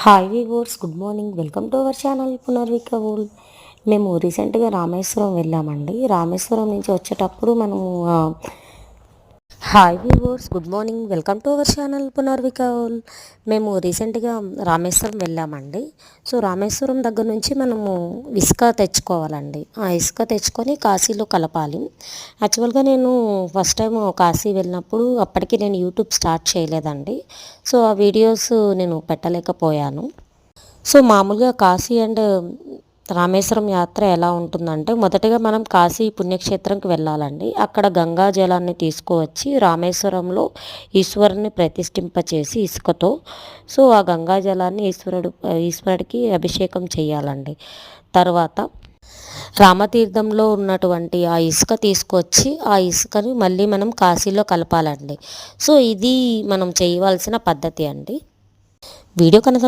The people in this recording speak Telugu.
Hi weavers, good morning. Welcome to our channel Punarvika world. మేము రీసెంట్గా రామేశ్వరం వెళ్ళామండి. రామేశ్వరం నుంచి వచ్చేటప్పుడు మనము hi weavers, good morning. Welcome to our channel Punarvika world. మేము రీసెంట్గా రామేశ్వరం వెళ్ళామండి. సో రామేశ్వరం దగ్గర నుంచి మనము ఇసుక తెచ్చుకోవాలండి. ఆ ఇసుక తెచ్చుకొని కాశీలో కలపాలి. యాక్చువల్గా నేను ఫస్ట్ టైం కాశీ వెళ్ళినప్పుడు అప్పటికి నేను యూట్యూబ్ స్టార్ట్ చేయలేదండి. సో ఆ వీడియోస్ నేను పెట్టలేకపోయాను. సో మామూలుగా కాశీ అండ్ రామేశ్వరం యాత్ర ఎలా ఉంటుందంటే, మొదటగా మనం కాశీ పుణ్యక్షేత్రంకి వెళ్ళాలండి. అక్కడ గంగా జలాన్ని తీసుకువచ్చి రామేశ్వరంలో ఈశ్వరుని ప్రతిష్ఠింపచేసి ఇసుకతో, సో ఆ గంగా జలాన్ని ఈశ్వరుడికి అభిషేకం చేయాలండి. తర్వాత రామతీర్థంలో ఉన్నటువంటి ఆ ఇసుక తీసుకొచ్చి ఆ ఇసుకని మళ్ళీ మనం కాశీలో కలపాలండి. సో ఇది మనం చేయవలసిన పద్ధతి అండి. వీడియో కనుక